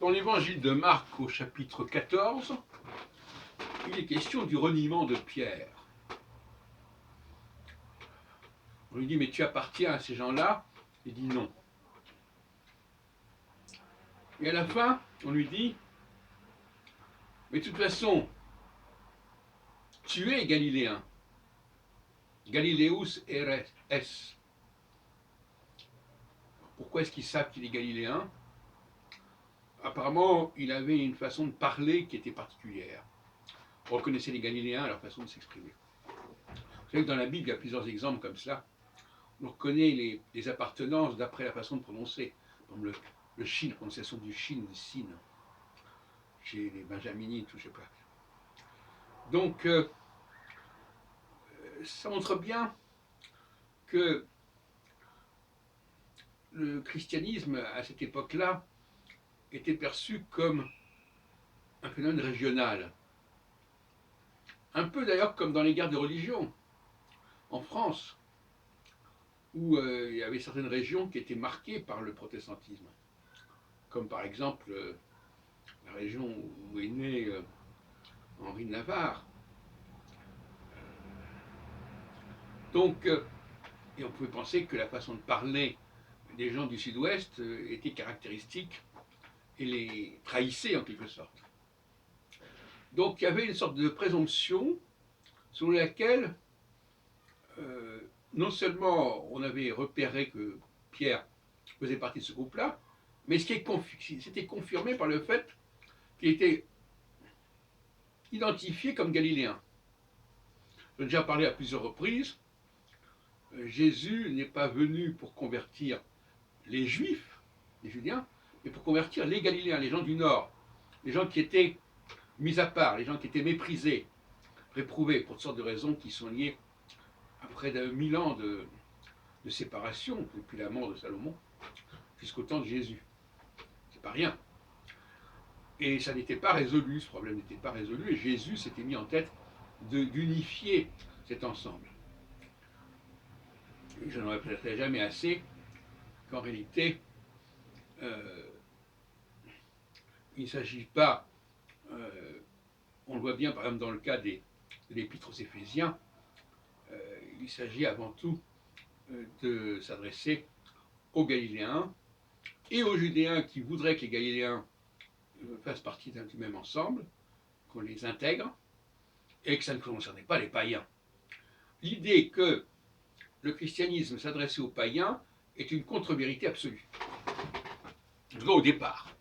Dans l'évangile de Marc au chapitre 14, il est question du reniement de Pierre. On lui dit, mais tu appartiens à ces gens-là? Il dit non. Et à la fin, on lui dit, mais de toute façon, tu es galiléen. Galileus es. Pourquoi est-ce qu'ils savent qu'il est galiléen? Apparemment, il avait une façon de parler qui était particulière. On reconnaissait les Galiléens à leur façon de s'exprimer. Vous savez que dans la Bible, il y a plusieurs exemples comme cela. On reconnaît les appartenances d'après la façon de prononcer. Comme le shin, la prononciation du shin, du sin. Chez les benjaminites, ou je ne sais pas. Donc, ça montre bien que le christianisme, à cette époque-là, était perçu comme un phénomène régional. Un peu d'ailleurs comme dans les guerres de religion, en France, où il y avait certaines régions qui étaient marquées par le protestantisme. Comme par exemple la région où est né Henri de Navarre. Donc, et on pouvait penser que la façon de parler des gens du sud-ouest était caractéristique et les trahissait en quelque sorte. Donc il y avait une sorte de présomption selon laquelle non seulement on avait repéré que Pierre faisait partie de ce groupe-là, mais c'était confirmé par le fait qu'il était identifié comme galiléen. J'ai déjà parlé à plusieurs reprises, Jésus n'est pas venu pour convertir les Juifs, les Judiens, mais pour convertir les Galiléens, les gens du Nord, les gens qui étaient mis à part, les gens qui étaient méprisés, réprouvés pour toutes sortes de raisons qui sont liées à près de 1000 ans de séparation depuis la mort de Salomon jusqu'au temps de Jésus. C'est pas rien. Et ça n'était pas résolu, ce problème n'était pas résolu, et Jésus s'était mis en tête d'unifier cet ensemble. Et je n'en répéterai jamais assez qu'en réalité, il ne s'agit pas, on le voit bien par exemple dans le cas de l'épître aux Éphésiens, il s'agit avant tout de s'adresser aux Galiléens et aux Judéens qui voudraient que les Galiléens fassent partie du même ensemble, qu'on les intègre, et que ça ne concernait pas les païens. L'idée que le christianisme s'adressait aux païens est une contre-vérité absolue. En tout cas au départ.